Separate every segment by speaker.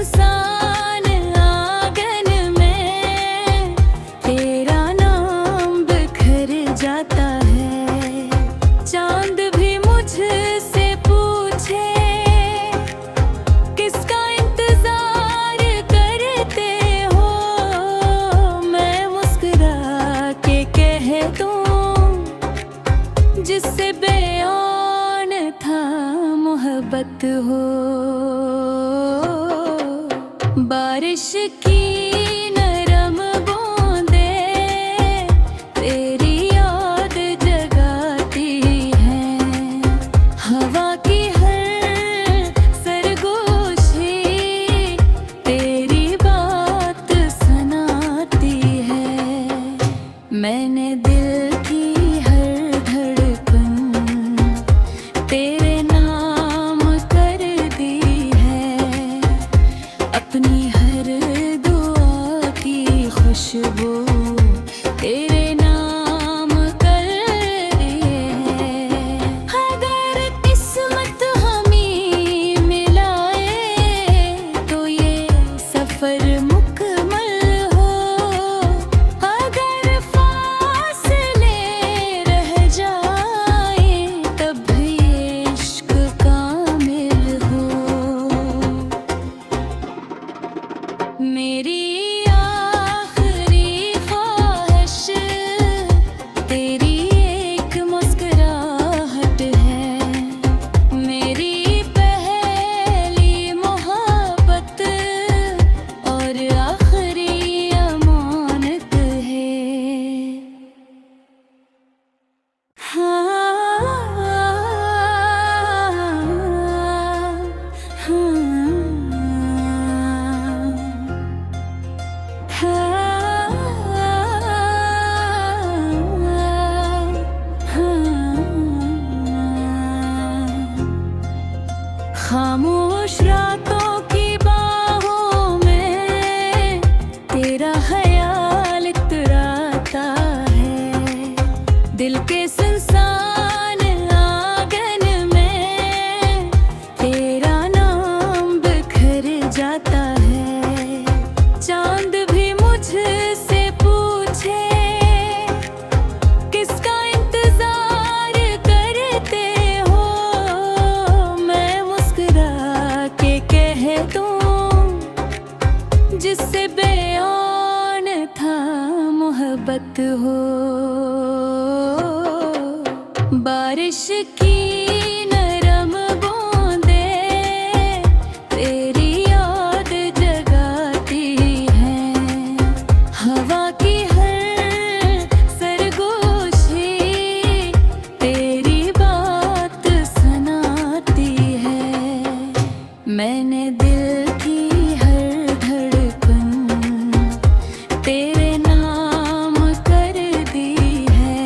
Speaker 1: सुनसान आंगन में तेरा नाम बिखर जाता है। चांद भी मुझसे पूछे किसका इंतजार करते हो, मैं मुस्कुरा के कह दूं जिससे बेयान था मोहब्बत हो। बारिश की नरम बूंदें तेरी याद जगाती हैं। हवा की हर सरगोशी तेरी बात सुनाती है। मैंने दिल की हर धड़कन तेरे नाम कर दी है। अपनी हर दुआ की खुशबू तेरे नाम कर दी है। अगर किस्मत हमें मिलाए तो ये सफर मुकम्मल हो। अगर फासले रह जाए तब भी इश्क कामिल हो। मेरी आखिरी ख्वाहिश तेरी एक मुस्कुराहट है। मेरी पहली मोहब्बत और आखिरी अमानत है। खामोश रातों की बाहों में तेरा ख्याल इतराता है। दिल के सुनसान आंगन में तेरा नाम बिखर जाता है। चांद भी मुझसे पूछे किसका इंतजार करते हो, मैं मुस्कुरा के कह दूं जिससे बेयान था मोहब्बत हो। बारिश की नरम बूंदें तेरी याद जगाती हैं। हवा की हर सरगोशी तेरी बात सुनाती है। मैंने दिल की हर धड़कन तेरे नाम कर दी है।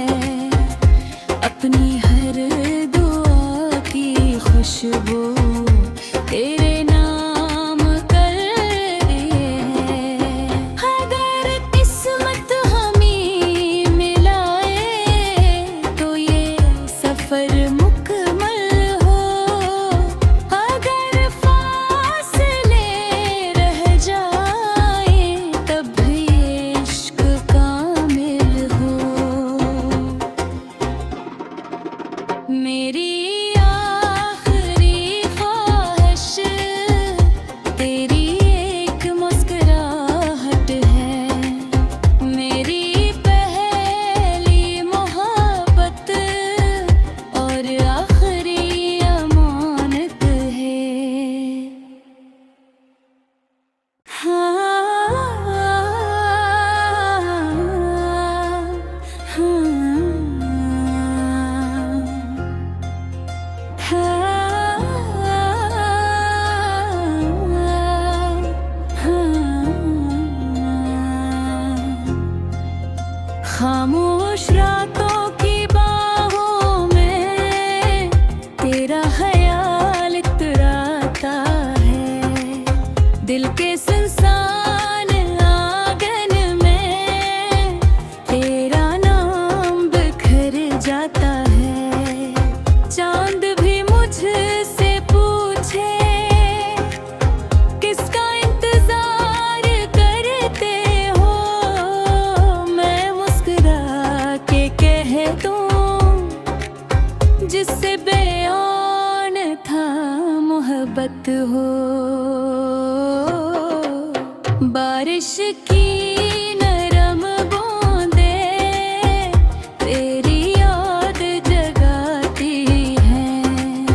Speaker 1: अपनी हर दुआ की खुशबू तेरे नाम कर दी है। अगर किस्मत हमें मिलाए तो ये सफर मुकम्मल हो। अगर फासले रह जाए तब भी इश्क कामिल हो। मेरी आखिरी ख्वाहिश तेरी एक मुस्कुराहट है। मेरी पहली मोहब्बत और आखिरी अमानत है। खामोश रातों की बाहों में तेरा ख्याल इतराता है। दिल के सुनसान आंगन में तेरा नाम बिखर जाता है। चांद भी मुझसे पूछे किसका मोहब्बत हो। बारिश की नरम बूंदे तेरी याद जगाती हैं।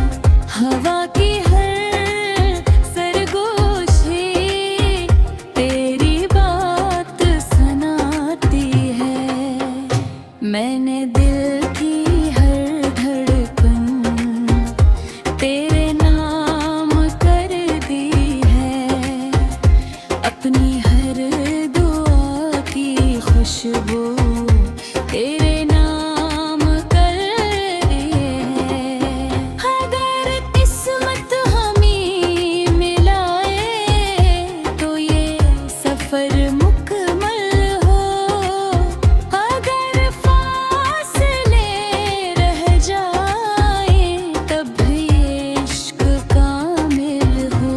Speaker 1: हवा की हर सरगोशी तेरी बात सुनाती है। मैंने दिल की हर धड़कन तेरे नाम कर दी है। अपनी हर दुआ की खुशबू तेरे नाम कर दी है। अगर किस्मत हमें मिलाए तो ये सफर मुकम्मल हो। अगर फासले रह जाए तब भी इश्क कामिल हो।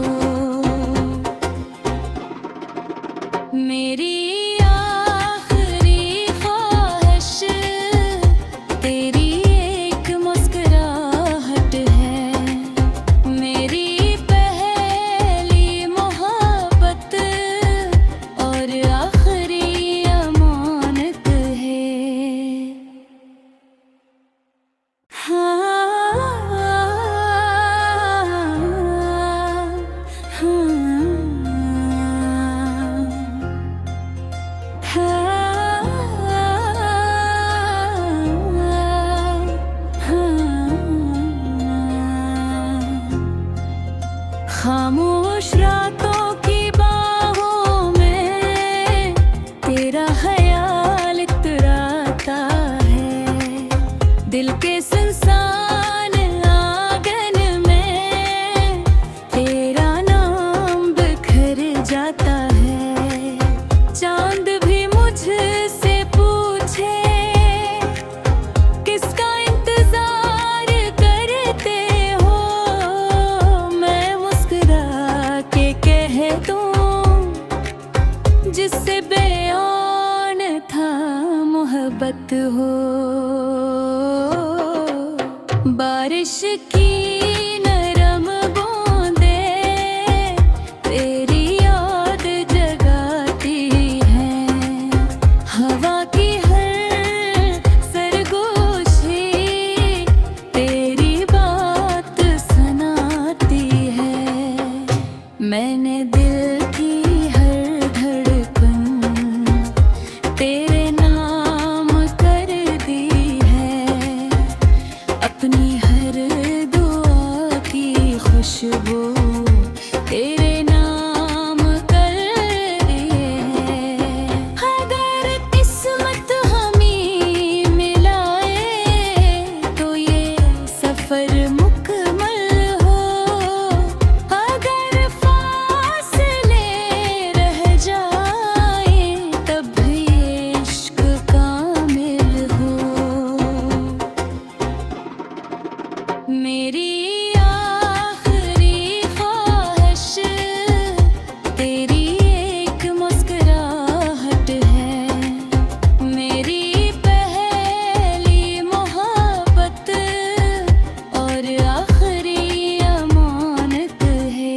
Speaker 1: मेरी आखिरी ख्वाहिश तेरी एक मुस्कुराहट है। मेरी पहली मोहब्बत और आखिरी अमानत है। खामोश रातों की बाहों में तेरा ख्याल इतराता है। दिल के सुनसान आंगन में तेरा नाम बिखर जाता है। चांद भी मुझसे पूछे किसका इंतजार करते हो। मैं मुस्कुरा के कह दूं जिससे बेयान था मोहब्बत हो। बारिश की नरम बूंदे तेरी याद जगाती हैं। हवा की हर सरगोशी तेरी बात सुनाती है। मैंने दिल की हर धड़कन तेरे नाम कर दी है। अपनी हर दुआ की खुशबू तेरे नाम कर दी है। अगर किस्मत हमें मिलाए तो ये सफर मुकम्मल हो। अगर फासले रह जाए तब भी इश्क कामिल हो। मेरी आखिरी ख्वाहिश तेरी एक मुस्कुराहट है। मेरी पहली मोहब्बत और आखिरी अमानत है।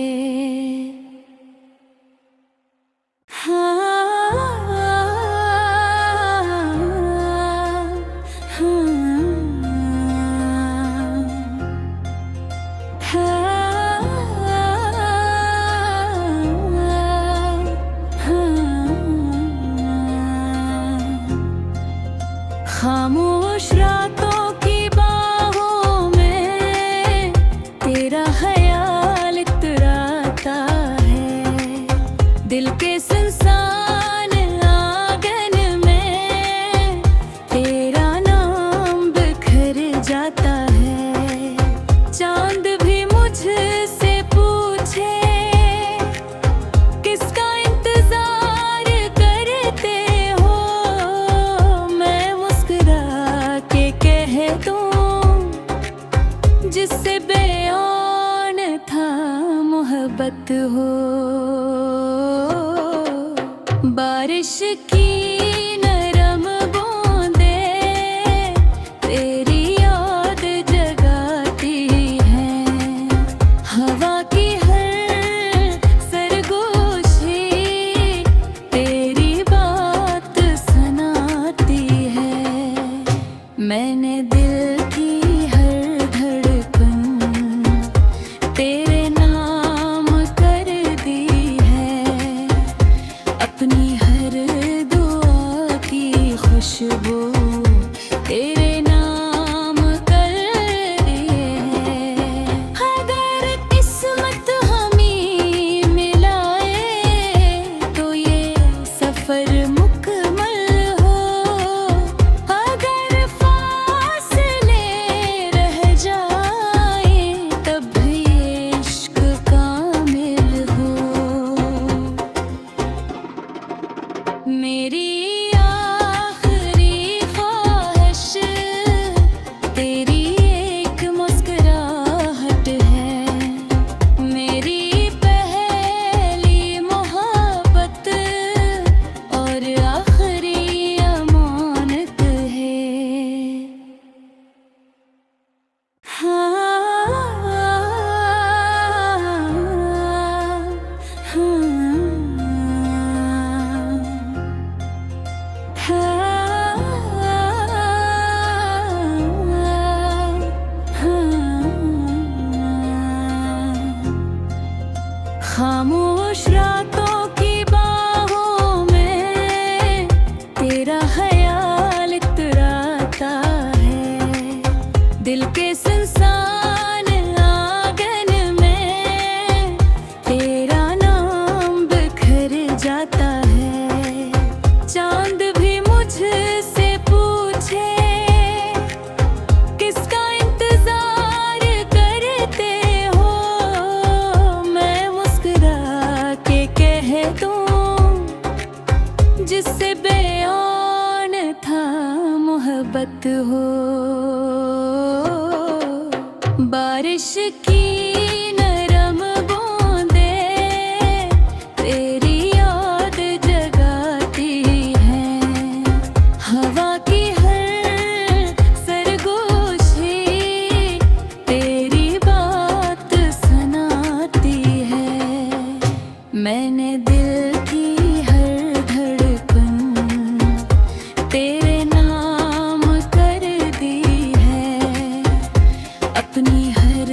Speaker 1: खामोश रातों की बाहों में तेरा ख्याल इतराता है। दिल के सुनसान आंगन में तेरा नाम बिखर जाता है। चांद भी मुझसे पूछे किसका इंतजार करते हो। मैं मुस्कुरा के कह दूं जिससे बेयान था मोहब्बत हो। बारिश की नरम बूंदे तेरी याद जगाती हैं। हवा की हर अपनी हर दुआ की खुशबू तेरे नाम कर दिए है। अगर किस्मत हमें मिलाए तो ये सफर मुकम्मल हो। अगर फासले रह जाए तब भी इश्क कामिल हो। मेरी आखिरी ख्वाहिश तेरी एक मुस्कुराहट है। मेरी पहली मोहब्बत और आखिरी अमानत है। खामोश रातों की बाहों में तेरा ख्याल इतराता है। दिल के सुनसान आंगन में तेरा नाम बिखर जाता है। चांद भी मुझसे पूछे किसका इंतजार करते हो। मैं मुस्कुरा के कह दूं जिससे बेयान था मोहब्बत हो। बारिश की नरम बूंदें तेरी याद जगाती हैं। हवा की हर सरगोशी तेरी बात सुनाती है। मैंने दिल की हर धड़कन तेरे नाम कर दी है। अपनी हर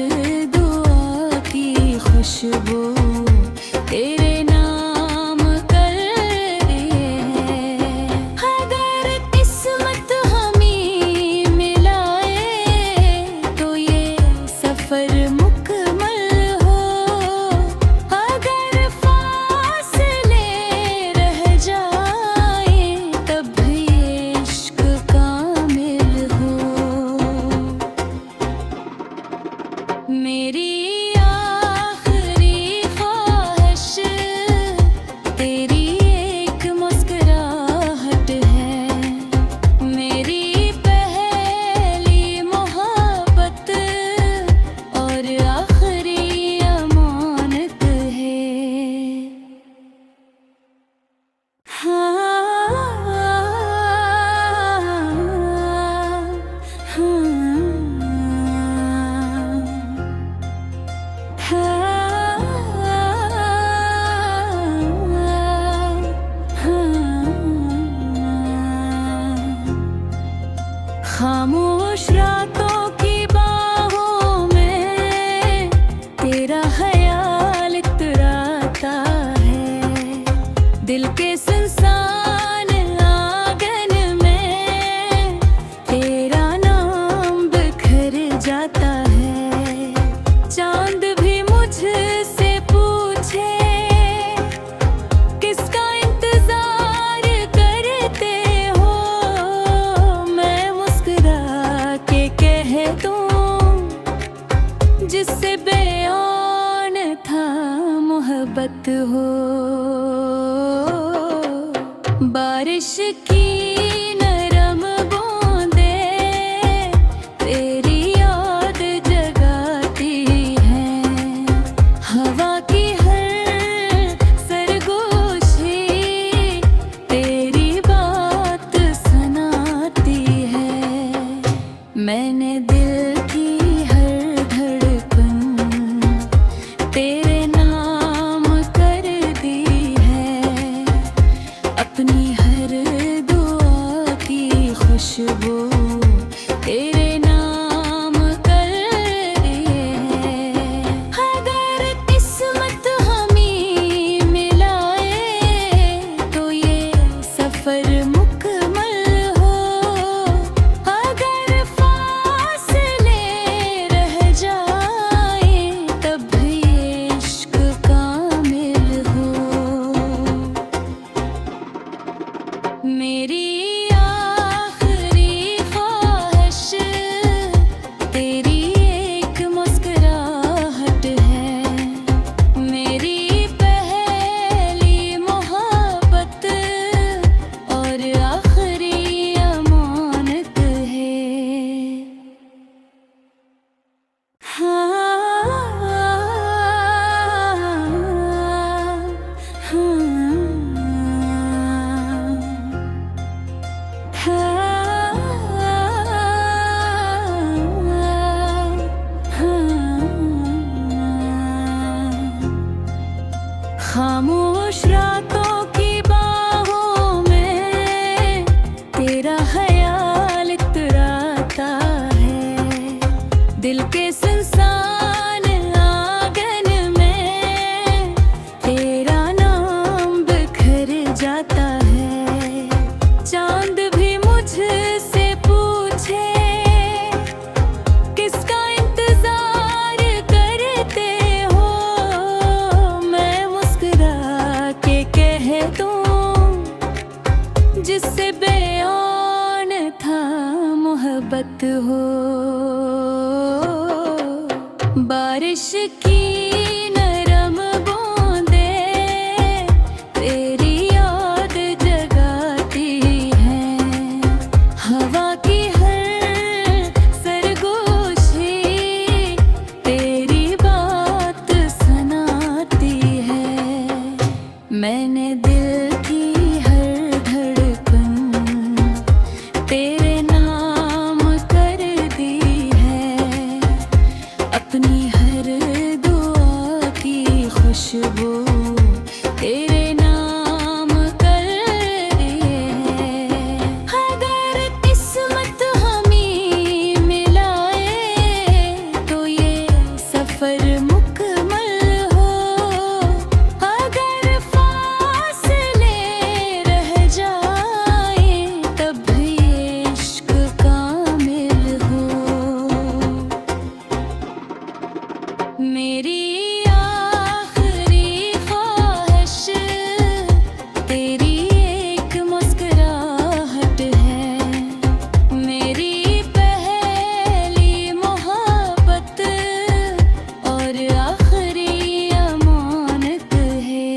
Speaker 1: दुआ की खुशबू तेरे नाम कर दिए है। अगर किस्मत हमें मिलाए तो ये सफर मुकम्मल हो। अगर फासले रह जाए तब भी इश्क कामिल हो। मेरी आखिरी ख्वाहिश तेरी एक मुस्कुराहट है। मेरी पहली मोहब्बत और आखिरी अमानत है। खामोश रातों की बाहों में तेरा ख्याल इतराता है। दिल के सुनसान आंगन में तेरा नाम बिखर जाता है। चांद भी मुझसे पूछे किसका इंतजार करते हो। मैं मुस्कुरा के कह दूं जिससे बेयान था मोहब्बत हो। बारिश की नरम बूंदें तेरी याद जगाती हैं। हवा की हर सरगोशी तेरी बात सुनाती है। मैंने दिल की हर धड़कन तेरे नाम कर दी है। अपनी हर दुआ रातों की बाहों में तेरा ख्याल इतराता है। दिल के सुनसान आंगन में तेरा नाम बिखर जाता है। चांद भी मुझसे पूछे किसका इंतजार करते हो, मैं मुस्कुरा के कह दूं जिससे बेयान था मोहब्बत हो। बारिश की नरम बूंदें तेरी याद जगाती हैं। हवा की हर सरगोशी तेरी बात सुनाती है। मैंने दिल की हर धड़कन तेरे नाम कर दी है। अपनी हर दुआ की खुशबू तेरे नाम कर दी है। अगर किस्मत हमें मिलाए तो ये सफर मुकम्मल हो। अगर फासले रह जाए तब भी इश्क कामिल हो। मेरी आखिरी ख्वाहिश तेरी एक मुस्कुराहट है। मेरी पहली मोहब्बत और आखिरी अमानत है।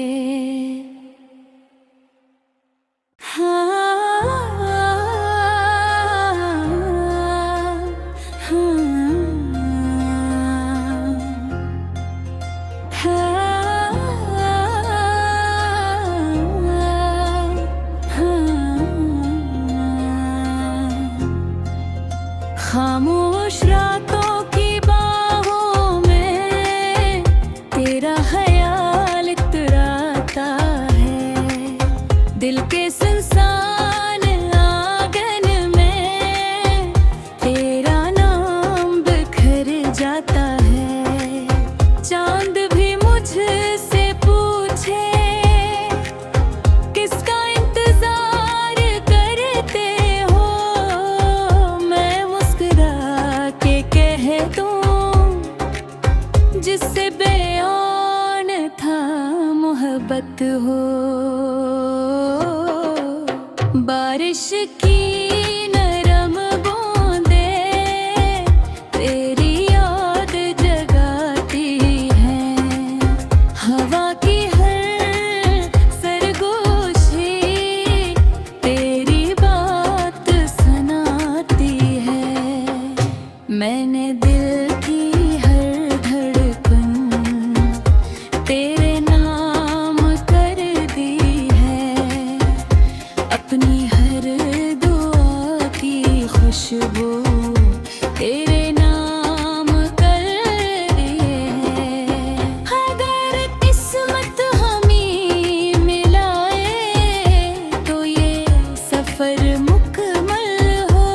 Speaker 1: खामोश रातों की बाहों में तेरा ख्याल इतराता है। दिल के सुनसान आंगन में तेरा नाम बिखर जाता है। चांद भी मुझसे पूछे किसका इंतजार करते हो, मैं मुस्कुरा के कह दूं जिससे बेयान था मोहब्बत हो। बारिश की नरम बूंदें तेरी याद जगाती हैं। हवा की हर सरगोशी तेरी बात सुनाती है। मैंने दिल की हर धड़कन तेरे नाम कर दी है। अपनी हर दुआ की खुशबू तेरे नाम कर दी है। अगर किस्मत हमें मिलाए तो ये सफर मुकम्मल हो।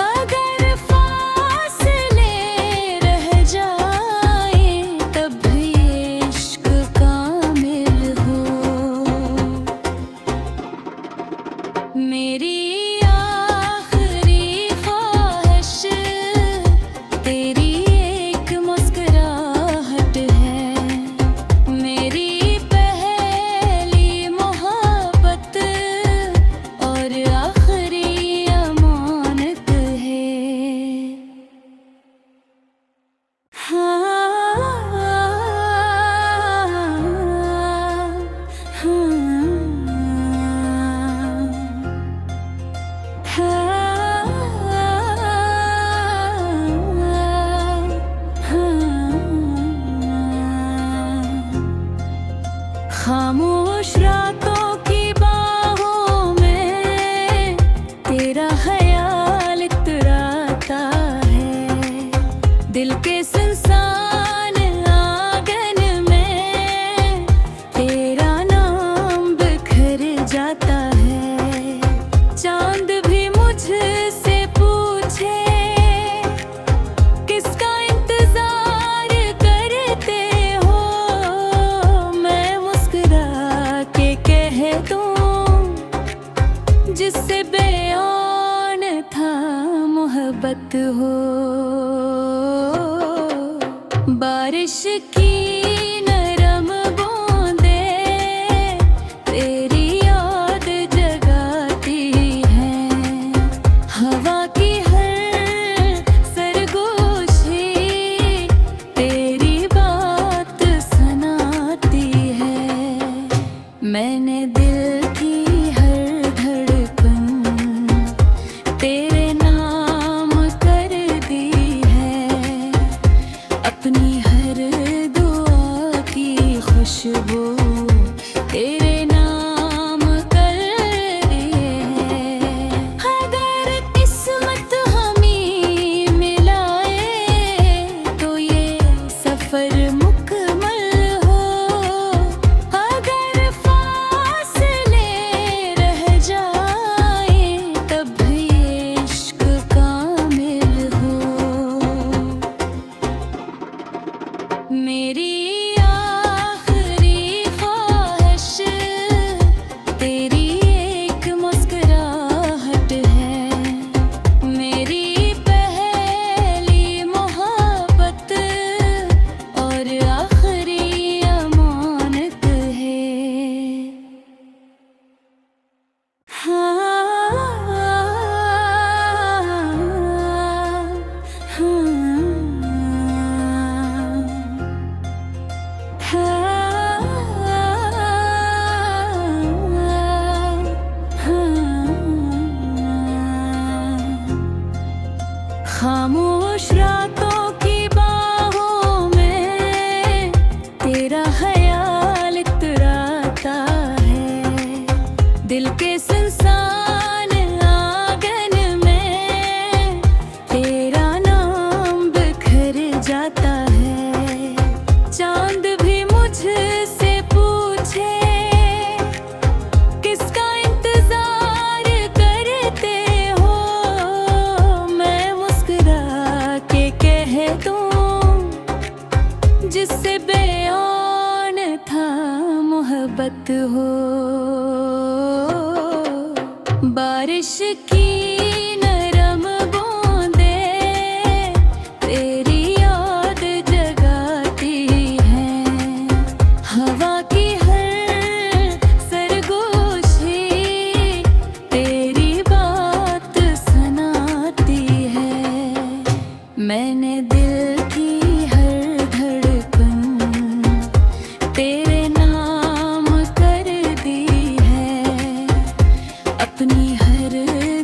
Speaker 1: अगर फासले रह जाए तब भी इश्क कामिल हो। मेरी आखिरी ख्वाहिश तेरी एक मुस्कुराहट है। मेरी पहली मोहब्बत और आखिरी अमानत है। खामोश रातों की बाहों में तेरा ख्याल इतराता है। दिल के सुनसान आंगन में तेरा नाम मोहब्बत हो। बारिश की नरम बूंदे तेरी याद जगाती हैं, हवा की हर सरगोशी तेरी बात सुनाती है। मैंने दिल की हर धड़कन तेरे नाम कर दी है, अपनी हर दुआ की खुशबू तेरे नाम कर दी है। अगर किस्मत हमें मिलाए तो ये सफर मुकम्मल हो, अगर फासले रह जाए तब भी इश्क कामिल हो। मेरी आखिरी ख्वाहिश तेरी एक मुस्कुराहट है, मेरी पहली मोहब्बत और आखिरी अमानत है। खामोश रातों की बाहों में तेरा ख्याल इतराता है, दिल के सुनसान आंगन में तेरा नाम बिखर जाता है। चांद भी मुझसे पूछे किसका इंतजार करते हो, मैं मुस्कुरा के कह दूं जिससे बेयान था मोहब्बत हो। बारिश की नरम बूंदे तेरी याद जगाती हैं, हवा की हर सरगोशी तेरी बात सुनाती है। मैंने दिल की हर धड़कन तेरे नाम कर दी है, अपनी हर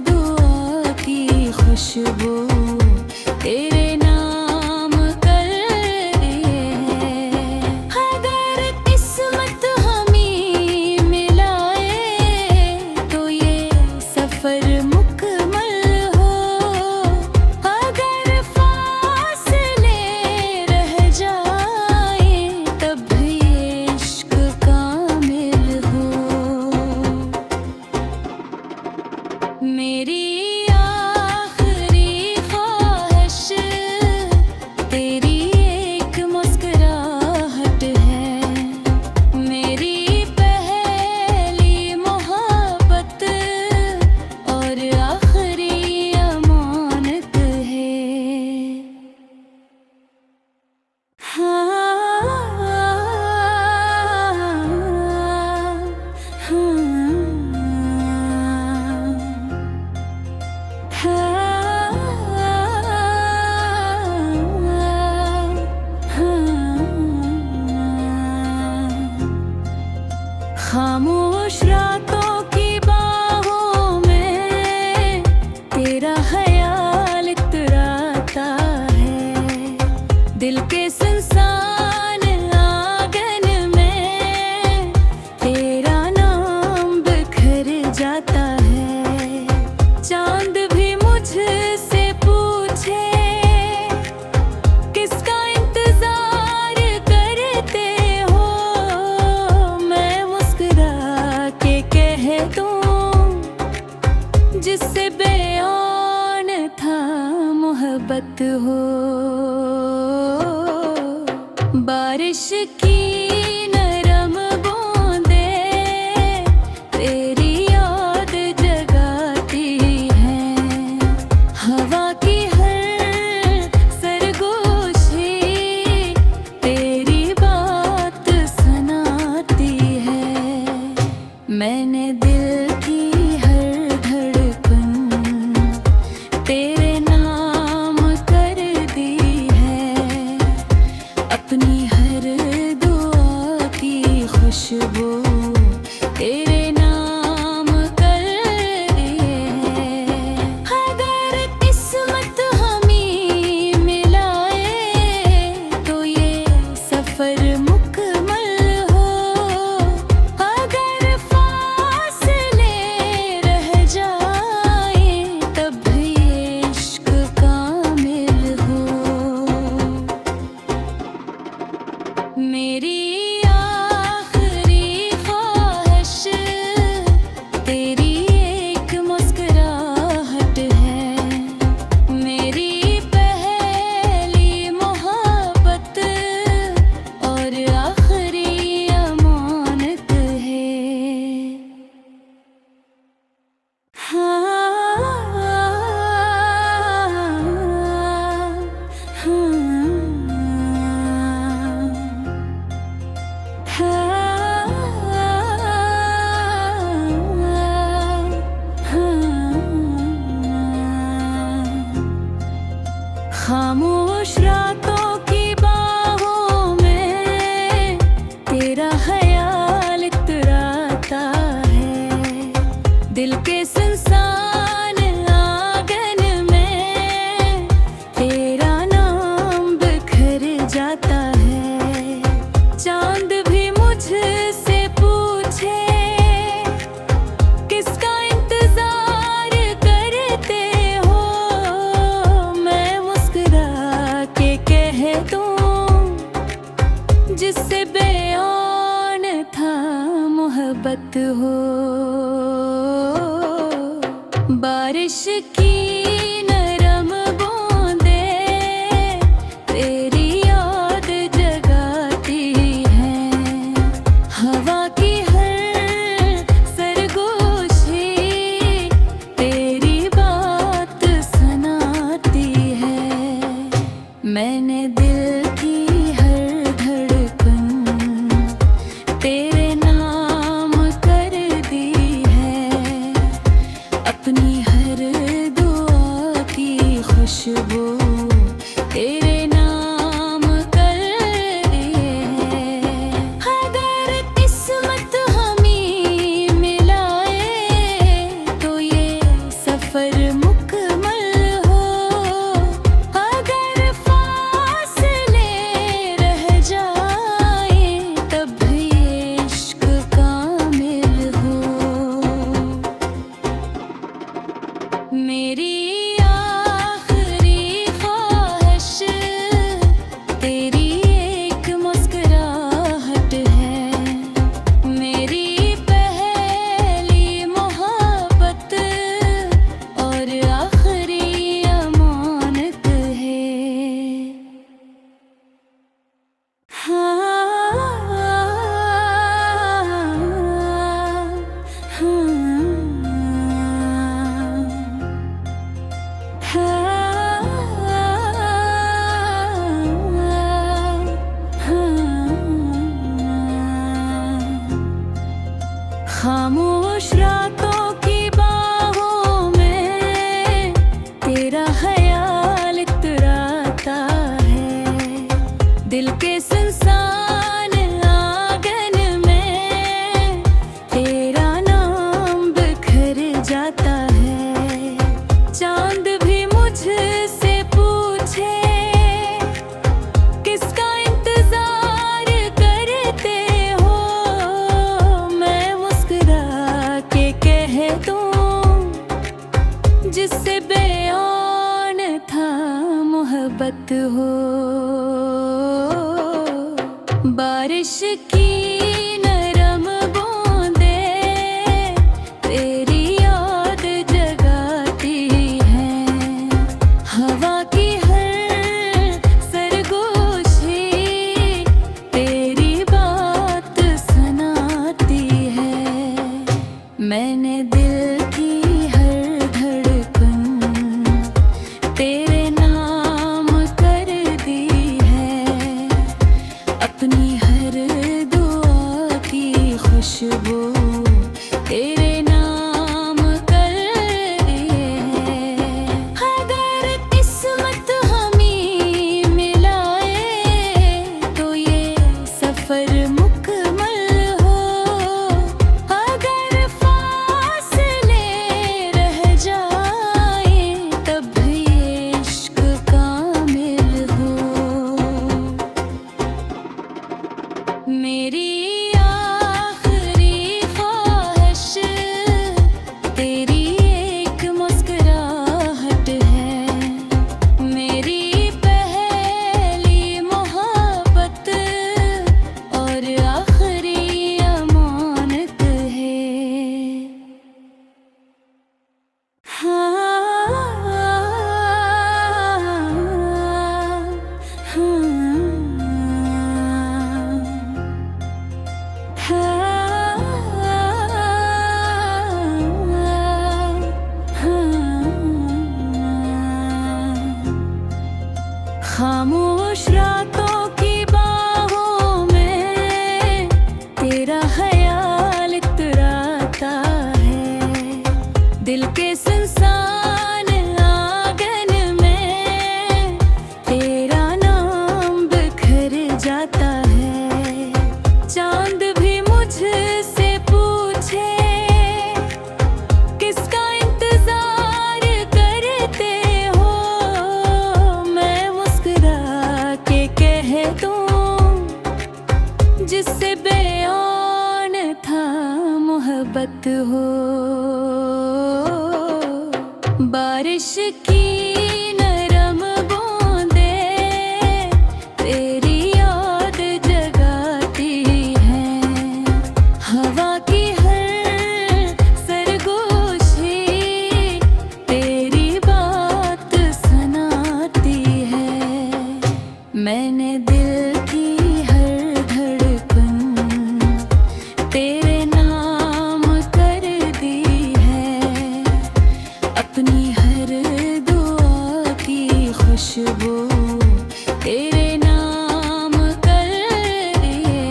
Speaker 1: दुआ की खुशबू तेरे नाम कर दी है। अगर किस्मत हमें मिलाए तो ये सफर मुकम्मल हो, अगर फासले रह जाए तब भी इश्क कामिल हो। मेरी आखिरी ख्वाहिश तेरी एक मुस्कुराहट है, मेरी पहली मोहब्बत और आखिरी अमानत है। खामोश रातों की बाहों में तेरा ख्याल इतराता है, दिल के सुनसान आंगन में तेरा नाम बिखर जाता है। चांद भी मुझसे पूछे किसका इंतजार करते हो, मैं मुस्कुरा के कह दूं जिससे बेयान था मोहब्बत हो। बारिश की नरम बूंदे तेरी याद जगाती हैं, हवा की मैंने दिल की हर धड़कन तेरे नाम कर दी है, अपनी हर दुआ की खुशबू तेरे नाम कर दी है। अगर किस्मत हमें मिलाए तो ये सफर मुकम्मल हो, अगर फासले रह जाए तब भी इश्क कामिल हो। मेरी आखिरी ख्वाहिश तेरी एक मुस्कुराहट है, मेरी पहली मोहब्बत और आखिरी अमानत है। खामोश रातों की बाहों में तेरा ख्याल इतराता है, दिल के सुनसान आंगन में तेरा नाम बिखर जाता है। चांद भी मुझसे पूछे किसका इंतजार करते हो, मैं मुस्कुरा के कह दूं जिससे बेयान था मोहब्बत हो। बारिश की नरम बूंदें तेरी याद जगाती हैं, हवा की हर सरगोशी तेरी बात सुनाती है। मैंने दिल की हर धड़कन तेरे नाम कर दी है, अपनी हर दुआ की खुशबू तेरे नाम कर दी है। अगर किस्मत हमें मिलाए तो ये सफर मुकम्मल हो, अगर फासले रह जाए तब भी इश्क कामिल हो। मेरी आखिरी ख्वाहिश तेरी एक मुस्कुराहट है, मेरी पहली मोहब्बत और आखिरी अमानत है। खामोश रातों की बाहों में तेरा ख्याल इतराता है, दिल के सुनसान आंगन में तेरा नाम बिखर जाता है। चांद भी मुझसे पूछे किसका इंतजार करते हो, मैं मुस्कुरा के कह दूं जिससे बेयान था मोहब्बत हो। बारिश की नरम बूंदें तेरी याद जगाती हैं, हवा की हर सरगोशी तेरी बात सुनाती है। मैंने दिल की हर धड़कन तेरे नाम कर दी है, अपनी हर दुआ की खुशबू मोहब्बत हो। बारिश की नरम बूंदे तेरी याद जगाती हैं, हवा की हर सरगोशी तेरी बात सुनाती है। मैंने दिल की हर धड़कन तेरे नाम कर दी है, अपनी हर दुआ की खुशबू तेरे नाम कर दी है।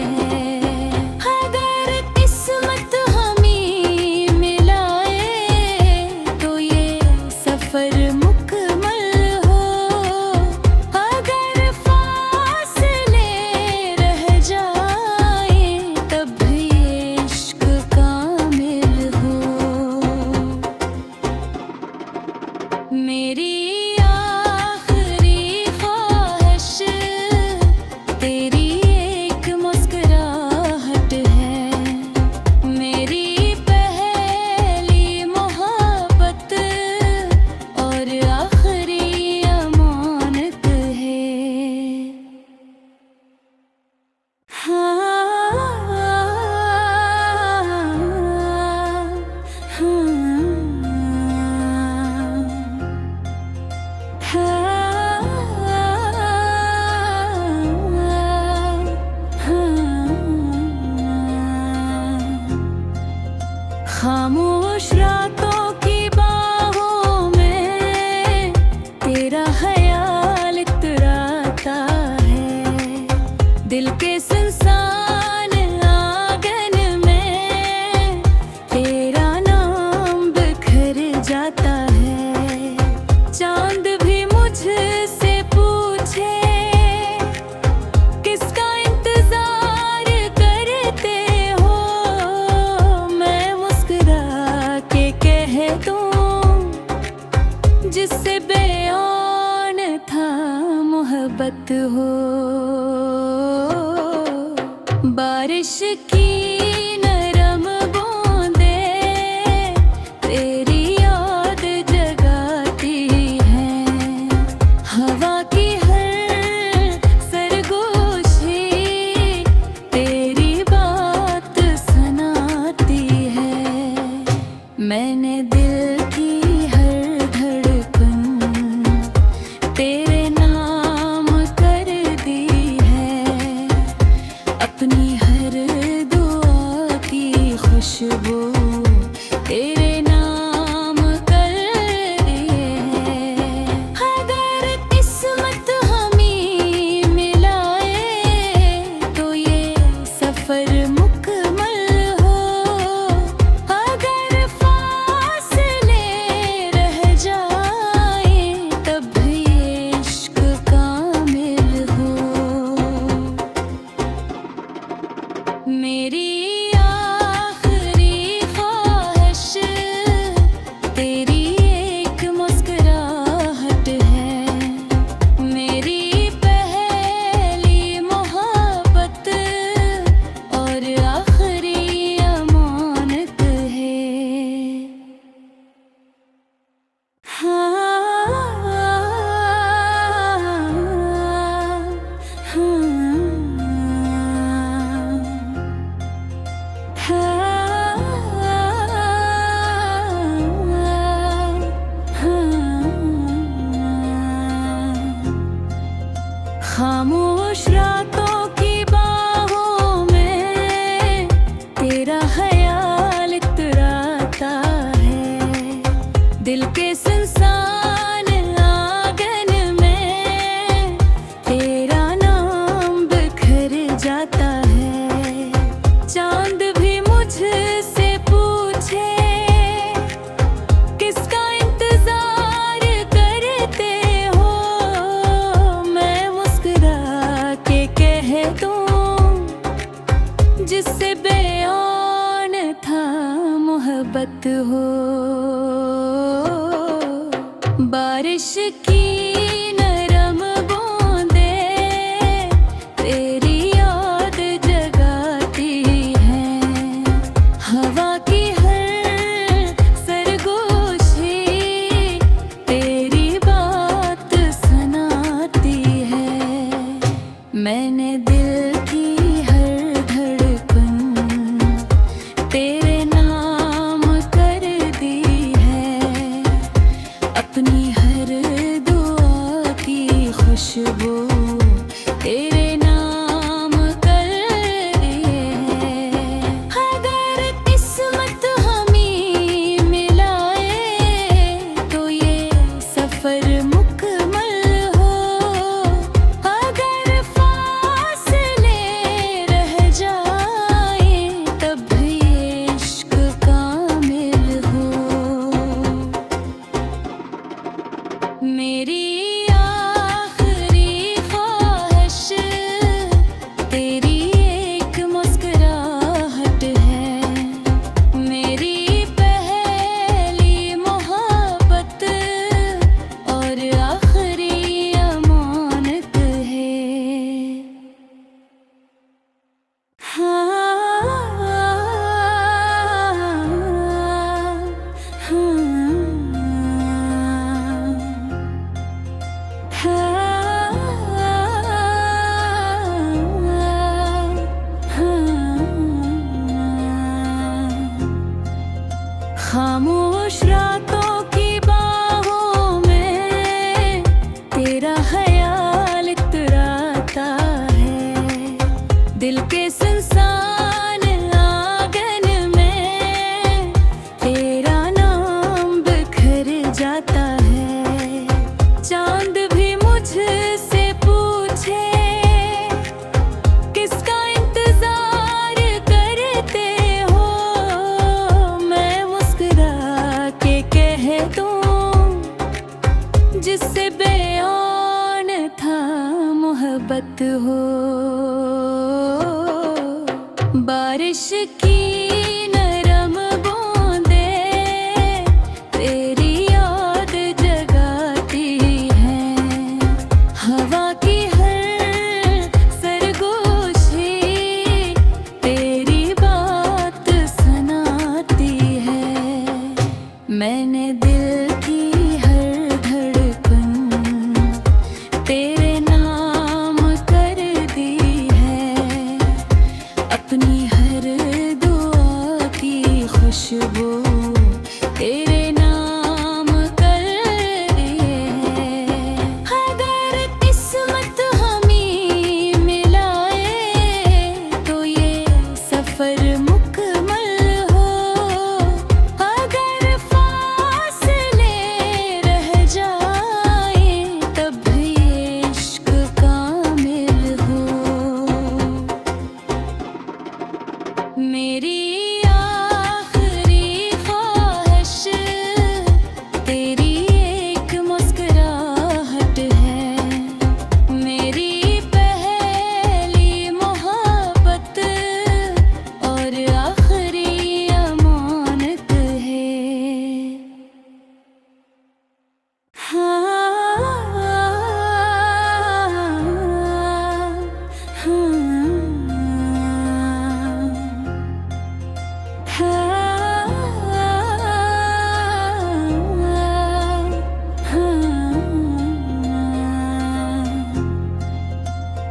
Speaker 1: अगर किस्मत हमें मिलाए तो ये सफर मुकम्मल हो, अगर फासले रह जाए तब भी इश्क कामिल हो। मेरी आखिरी ख्वाहिश तेरी एक मुस्कुराहट है, मेरी पहली मोहब्बत और आखिरी अमानत है। खामोश रातों की बाहों में तेरा ख्याल इतराता है, दिल के सुनसान आंगन में तेरा नाम बिखर जाता है। चांद भी मुझसे पूछे किसका इंतजार करते हो, मैं मुस्कुरा के कह दूं जिससे बेयान था मोहब्बत हो। बारिश की नरम बूंदे तेरी याद जगाती हैं, हवा की हर सरगोशी तेरी बात सुनाती है। मैंने दिल की हर धड़कन तेरे नाम कर दी है, अपनी हर दुआ की खुशबू तेरे नाम कर दी है। अगर किस्मत हमें मिलाए तो ये सफर मुकम्मल हो, अगर फासले रह जाए तब भी इश्क कामिल हो। मेरी आखिरी ख्वाहिश तेरी एक मुस्कुराहट है, मेरी पहली मोहब्बत और आखिरी अमानत है। खामोश रातों की बाहों में तेरा ख्याल इतराता है, दिल के सुनसान आंगन में तेरा नाम बिखर जाता है। चांद भी मुझसे पूछे किसका इंतजार करते हो, मैं मुस्कुरा के कह दूं जिससे बेयान था मोहब्बत हो। बारिश की नरम बूंदे तेरी याद जगाती हैं, हवा की खामोश रातों की बाहों में तेरा ख्याल इतराता है। दिल के सुनसान आंगन में तेरा नाम बिखर जाता है। चांद भी मुझसे पूछे किसका इंतजार करते हो, मैं मुस्कुरा के कह दूं जिससे बेयान था मोहब्बत हो। बारिश की नरम बूंदें तेरी याद जगाती हैं। हवा की हर सरगोशी तेरी बात सुनाती है। मैंने दिल की हर धड़कन तेरे नाम कर दी है। अपनी हर दुआ की खुशबू तेरे नाम कर दिए है। अगर किस्मत हमें मिलाए तो ये सफर मुकम्मल हो। अगर फासले रह जाए तब भी इश्क कामिल हो। मेरी आखिरी ख्वाहिश तेरी एक मुस्कुराहट है। मेरी पहली मोहब्बत और आखिरी अमानत है।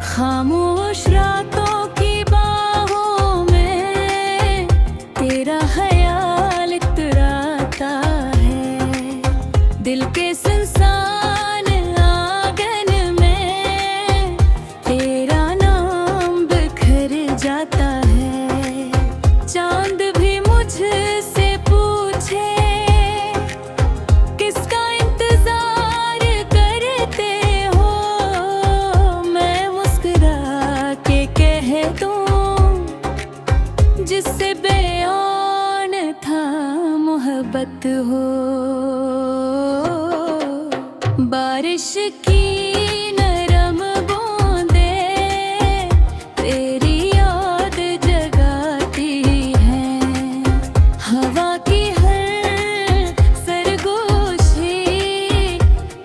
Speaker 1: खामोश रातों की बाहों में तेरा ख्याल इतराता है। दिल के सुनसान आंगन में तेरा नाम बिखर जाता है। चांद भी मुझसे पूछे किसका इंतजार करते हो, मैं मुस्कुरा के कह दूं जिससे बेयान था मोहब्बत हो। बारिश की नरम बूंदें तेरी याद जगाती हैं। हवा की हर सरगोशी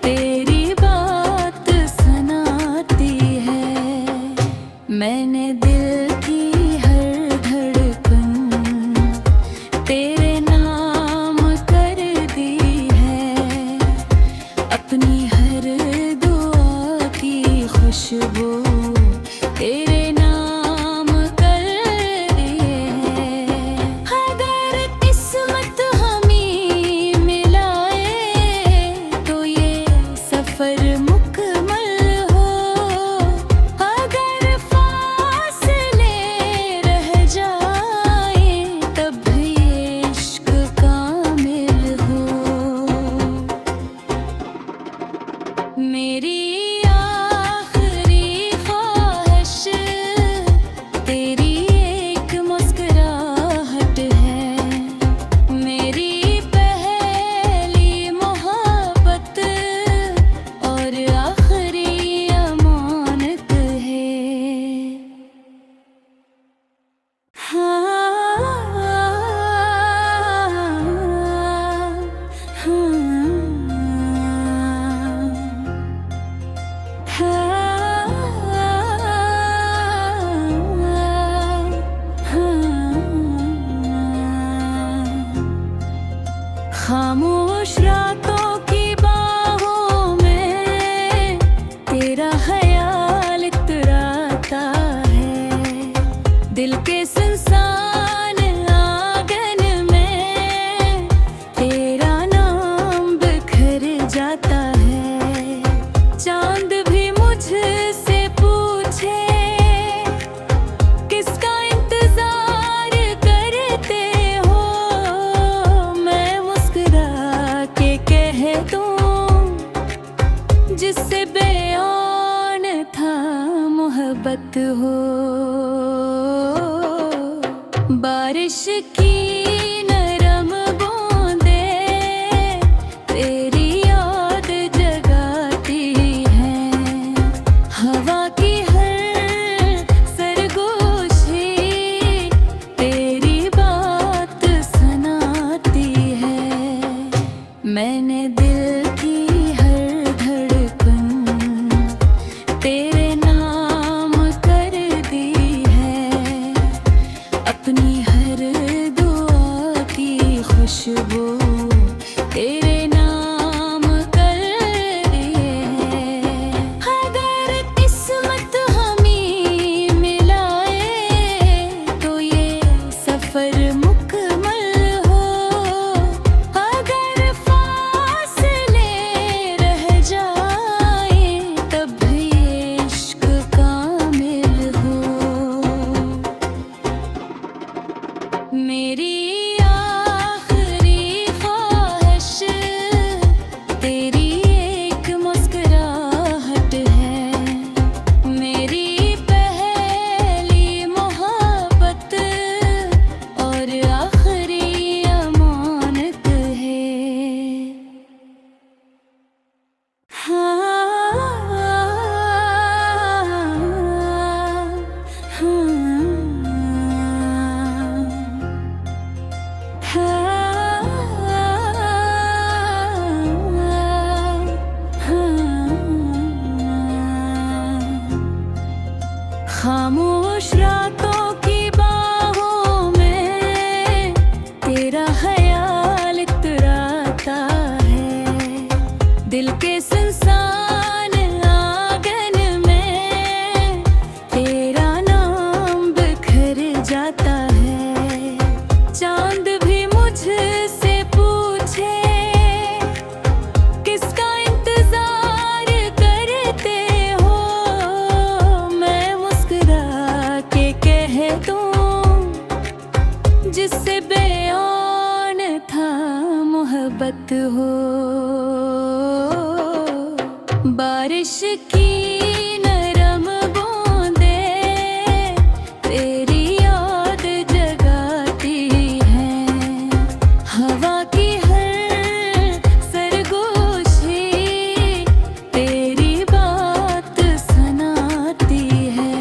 Speaker 1: तेरी बात सुनाती है। मैंने दिल की हर धड़कन तेरे नाम कर दी है। अपनी हर दुआ की खुशबू तेरे नाम कर दिए है। अगर किस्मत हमें मिलाए तो ये सफर मुकम्मल हो। अगर फासले रह जाए तब भी इश्क कामिल हो। मेरी आखिरी ख्वाहिश तेरी एक मुस्कुराहट है। मेरी पहली मोहब्बत और आखिरी अमानत है। खामोश रातों की बाहों में तेरा ख्याल इतराता है। दिल के सुनसान आंगन में मोहब्बत हो। बारिश की नरम बूंदे तेरी याद जगाती हैं। हवा की हर सरगोशी तेरी बात सुनाती है। मैंने दिल की हर धड़कन तेरे नाम कर दी है। अपनी हर दुआ की खुशबू तेरे नाम कर दी है। अगर किस्मत हमें मिलाए तो ये सफर मुकम्मल हो। अगर फासले रह जाए तब भी इश्क कामिल हो। मेरी आखिरी ख्वाहिश तेरी एक मुस्कुराहट है। मेरी पहली मोहब्बत और आखिरी अमानत है। खामोश रातों की बाहों में तेरा ख्याल इतराता है। दिल के सुनसान आंगन में तेरा नाम बिखर जाता है। चांद भी मुझसे पूछे किसका इंतजार करते हो। मैं मुस्कुरा के कह दूं जिससे बेयान था मोहब्बत हो। बारिश की नरम बूंदे तेरी याद जगाती हैं। हवा की हर सरगोशी तेरी बात सुनाती है।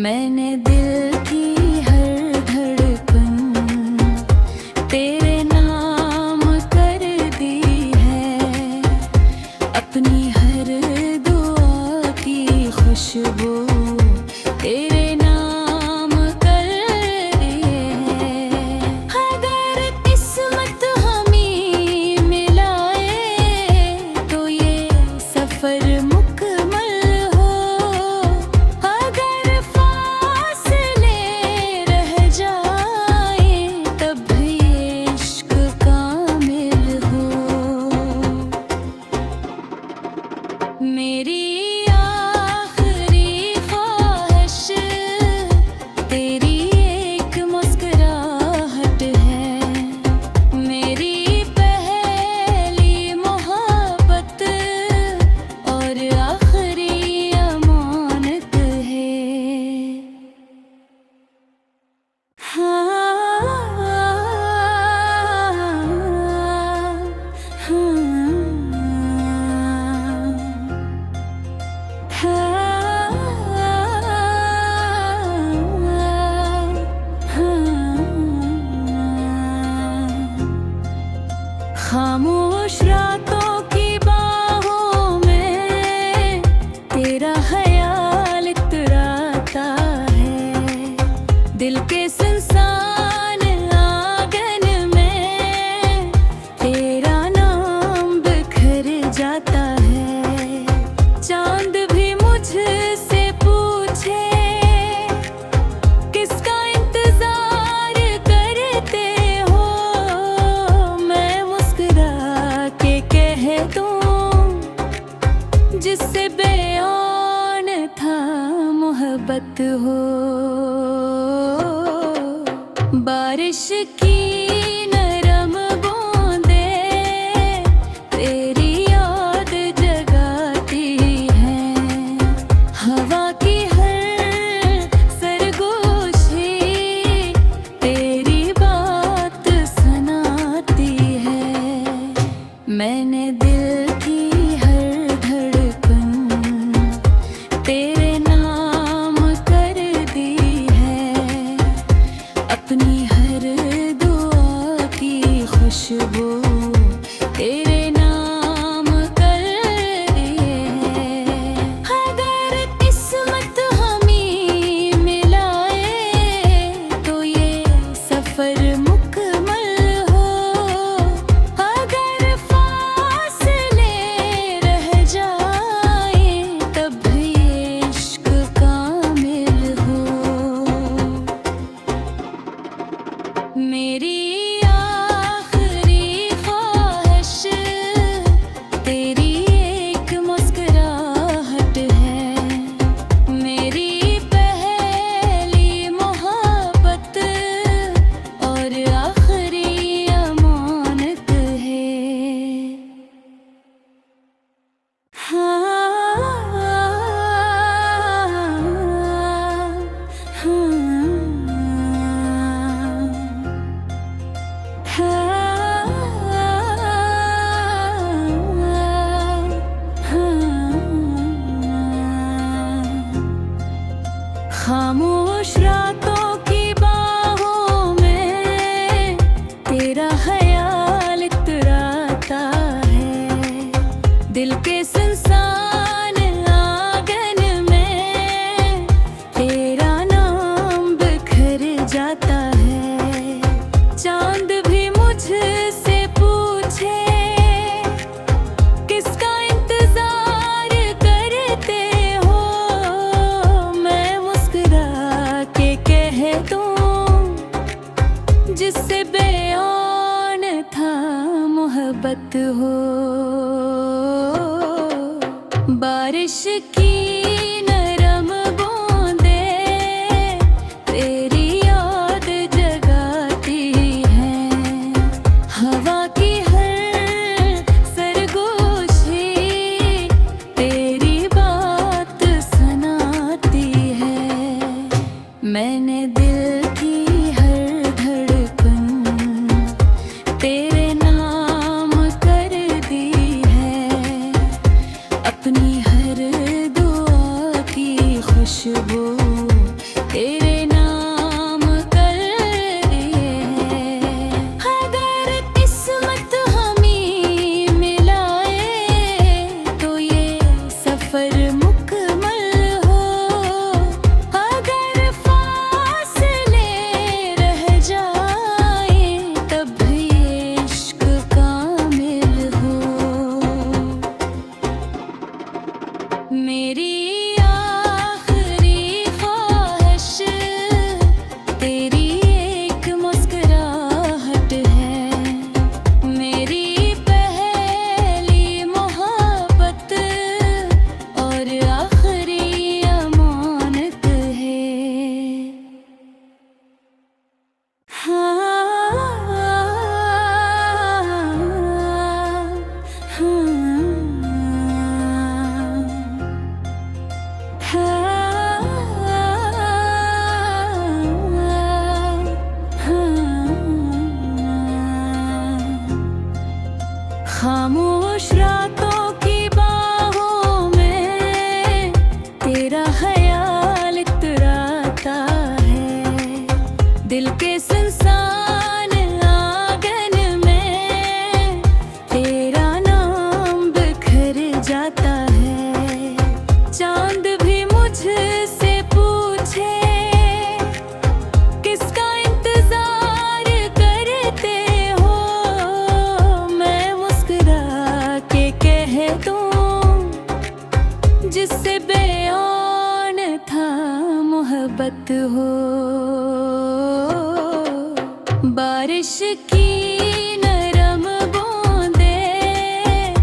Speaker 1: मैंने दिल की हर धड़कन तेरे नाम कर दी है। अपनी हर दुआ की खुशबू तेरे नाम कर दी है। अगर किस्मत हमें मिलाए तो ये सफर मुकम्मल हो। अगर फासले रह जाए तब भी इश्क कामिल हो। मेरी आखिरी ख्वाहिश तेरी एक मुस्कुराहट है। मेरी पहली मोहब्बत और आखिरी अमानत है। खामोश रातों की बाहों में तेरा ख्याल इतराता है। दिल के सुनसान आंगन में तेरा नाम बिखर जाता है। चांद भी मुझसे पूछे किसका इंतजार करते हो। मैं मुस्कुरा के कह दूं जिससे बेयान था मोहब्बत हो। बारिश की नरम बूंदे तेरी याद जगाती हैं। हवा की जिससे बेऔन था मोहब्बत हो। बारिश की नरम बूंदें तेरी याद जगाती हैं, हवा की हर सरगोशी तेरी बात सुनाती है। मैंने दिल की हर धड़कन तेरे नाम कर दी है, अपनी हर दुआ की खुशबू तेरे नाम कर दी है। अगर किस्मत हमें मिलाए तो ये सफर मुकम्मल हो, अगर फासले रह जाए तब भी इश्क कामिल हो। मेरी आखिरी ख्वाहिश तेरी एक मुस्कुराहट है, मेरी पहली मोहब्बत और आखिरी अमानत है। खामोश रातों की बाहों में तेरा ख्याल इतराता है, दिल के सुनसान आंगन में तेरा नाम बिखर जाता है। चांद भी मुझसे पूछे किसका इंतजार करते हो, मैं मुस्कुरा के कह दूं जिससे बेऔन था मोहब्बत हो। बारिश की नरम बूंदें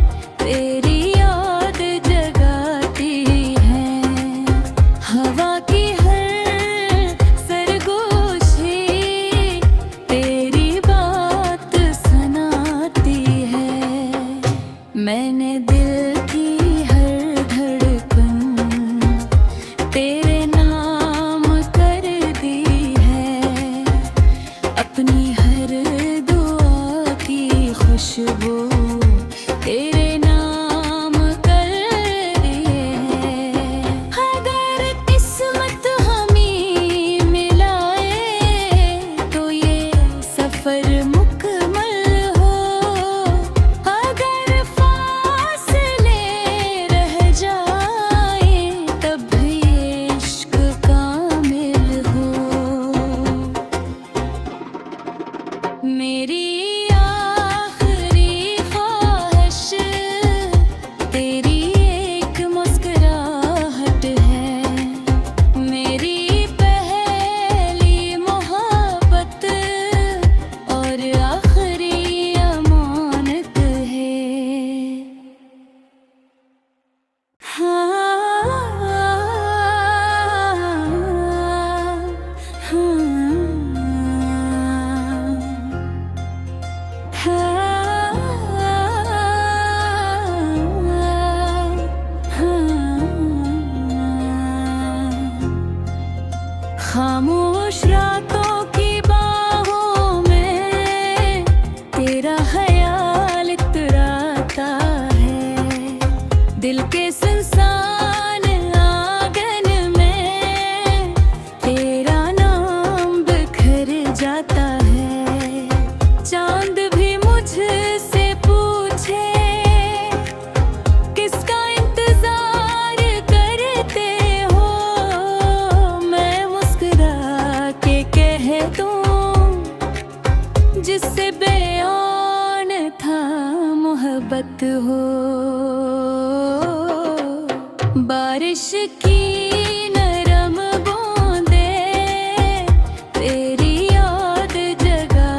Speaker 1: तेरी याद जगाती हैं, हवा की हर सरगोशी तेरी बात सुनाती है। मैंने दिल की हर धड़कन तेरे नाम कर दी है, अपनी हर दुआ की खुशबू तेरे नाम कर दी है। अगर किस्मत हमें मिलाए तो ये सफर मुकम्मल हो, अगर फासले रह जाए तब भी इश्क कामिल हो। मेरी आखिरी ख्वाहिश तेरी एक मुस्कुराहट है, मेरी पहली मोहब्बत और आखिरी अमानत है। खामोश रातों की बाहों में तेरा ख्याल इतराता है, दिल के सुनसान आंगन में तेरा नाम बिखर जाता है। चांद भी मुझसे पूछे किसका इंतजार करते हो, मैं मुस्कुरा के कह दूं जिससे बेऔन था मोहब्बत हो। बारिश की नरम बूंदें तेरी याद जगा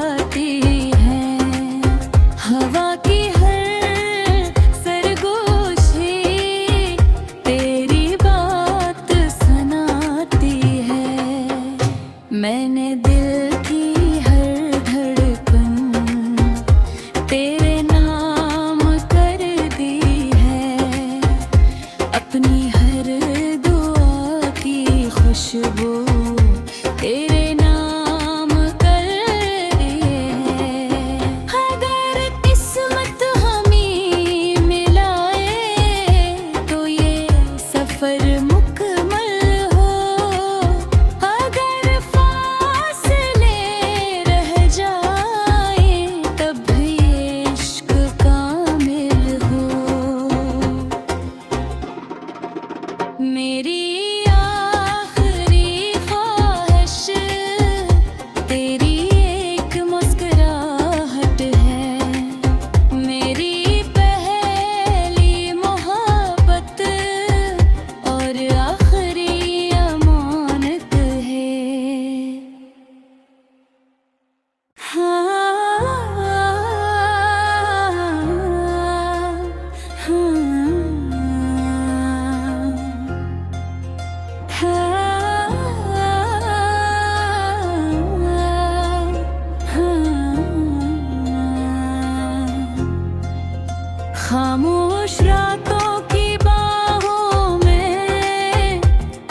Speaker 1: खामोश रातों की बाहों में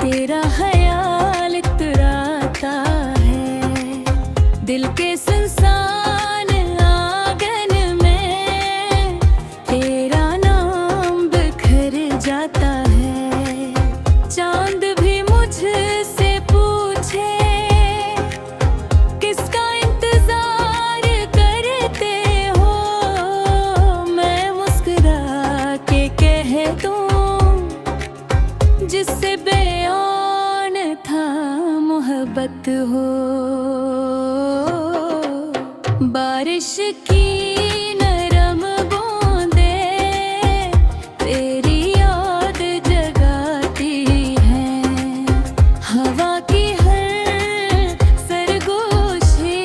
Speaker 1: तेरा ख्याल इतराता है। दिल के सुनसान आंगन में तेरा नाम बिखर जाता है। चांद भी मुझसे पूछे किसका इंतजार करते हो, मैं मुस्कुरा के कह दूं जिससे बेयान था मोहब्बत हो। बारिश की नरम बूंदें तेरी याद जगाती हैं। हवा की हर सरगोशी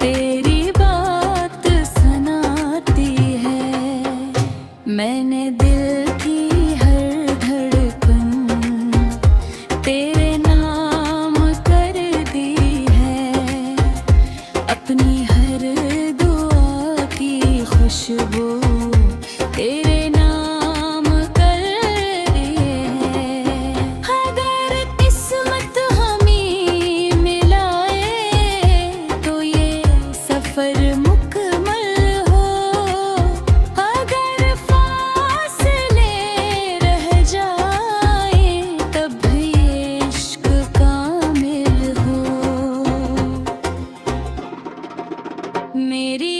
Speaker 1: तेरी बात सुनाती है। मैंने दिल की हर धड़कन तेरे नाम कर दी है। अपनी हर दुआ की खुशबू तेरे नाम कर दी है। अगर किस्मत हमें मिलाए तो ये सफर मुकम्मल हो। अगर फासले रह जाए तब भी इश्क कामिल हो। मेरी